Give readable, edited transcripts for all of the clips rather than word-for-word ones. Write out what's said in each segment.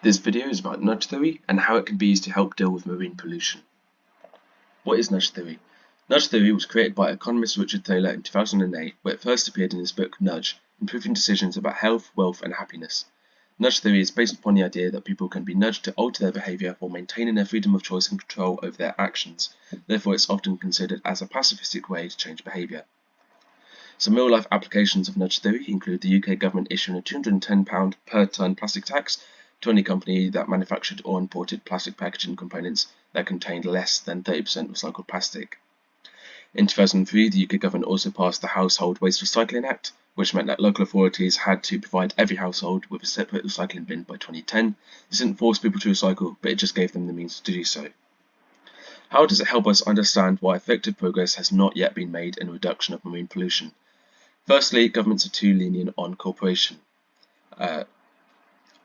This video is about nudge theory and how it can be used to help deal with marine pollution. What is nudge theory? Nudge theory was created by economist Richard Thaler in 2008, where it first appeared in his book Nudge, Improving Decisions About Health, Wealth and Happiness. Nudge theory is based upon the idea that people can be nudged to alter their behavior while maintaining their freedom of choice and control over their actions. Therefore, it's often considered as a pacifistic way to change behavior. Some real-life applications of nudge theory include the UK government issuing a £210 per tonne plastic tax to any company that manufactured or imported plastic packaging components that contained less than 30% recycled plastic. In 2003, the UK government also passed the Household Waste Recycling Act, which meant that local authorities had to provide every household with a separate recycling bin by 2010. This didn't force people to recycle, but it just gave them the means to do so. How does it help us understand why effective progress has not yet been made in the reduction of marine pollution? Firstly, governments are too lenient on corporation.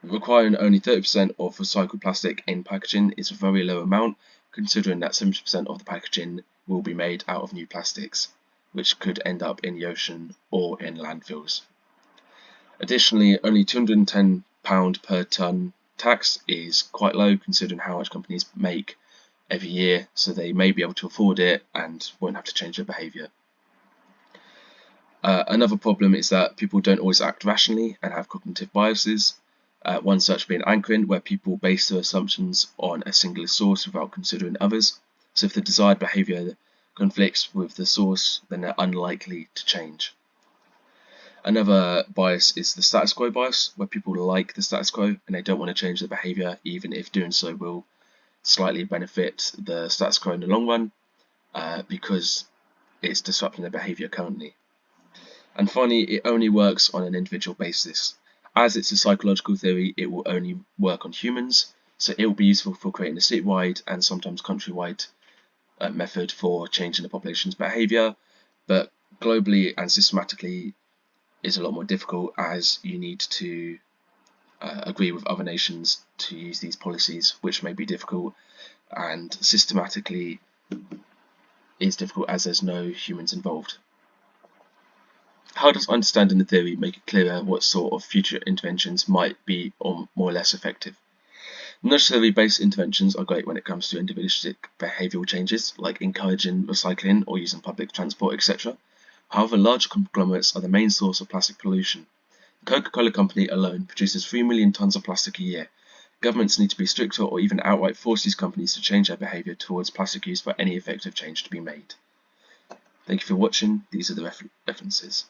Requiring only 30% of recycled plastic in packaging is a very low amount, considering that 70% of the packaging will be made out of new plastics, which could end up in the ocean or in landfills. Additionally, only £210 per tonne tax is quite low considering how much companies make every year, so they may be able to afford it and won't have to change their behaviour. Another problem is that people don't always act rationally and have cognitive biases. One such being anchoring, where people base their assumptions on a singular source without considering others. So if the desired behaviour conflicts with the source, then they're unlikely to change. Another bias is the status quo bias, where people like the status quo and they don't want to change their behaviour, even if doing so will slightly benefit the status quo in the long run, because it's disrupting their behaviour currently. And finally, it only works on an individual basis. As it's a psychological theory, it will only work on humans, so it will be useful for creating a statewide and sometimes countrywide method for changing the population's behaviour, but globally and systematically is a lot more difficult, as you need to agree with other nations to use these policies, which may be difficult, and systematically is difficult as there's no humans involved. How does understanding the theory make it clearer what sort of future interventions might be or more or less effective? Nudge theory-based interventions are great when it comes to individualistic behavioural changes, like encouraging recycling or using public transport, etc. However, large conglomerates are the main source of plastic pollution. The Coca-Cola company alone produces 3 million tonnes of plastic a year. Governments need to be stricter or even outright force these companies to change their behaviour towards plastic use for any effective change to be made. Thank you for watching. These are the references.